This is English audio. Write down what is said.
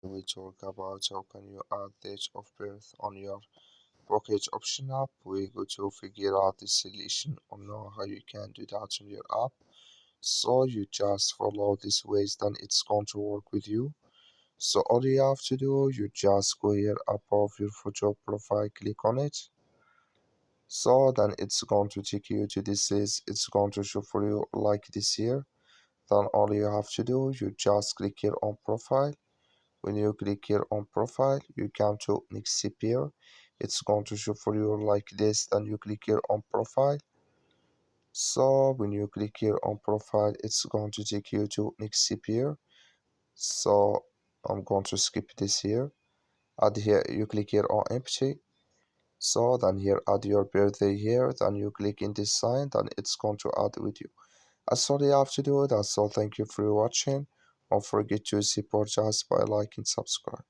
we talk about how can you add date of birth on your package option app. We go to figure out the solution or know how you can do that on your app. So you just follow these ways, then it's going to work with you. So all you have to do, you just go here above your photo profile, click on it. So then it's going to take you to this list. It's going to show for you like this here. Then all you have to do, you just click here on profile. When you click here on profile, you come to next here. It's going to show for you like this. Then you click here on profile. So when you click here on profile, it's going to take you to next here. So I'm going to skip this here. Add here, you click here on empty. So then here add your birthday here. Then you click in this sign. Then it's going to add with you. That's all you have to do. That's all. Thank you for watching. Don't forget to support us by liking, subscribe.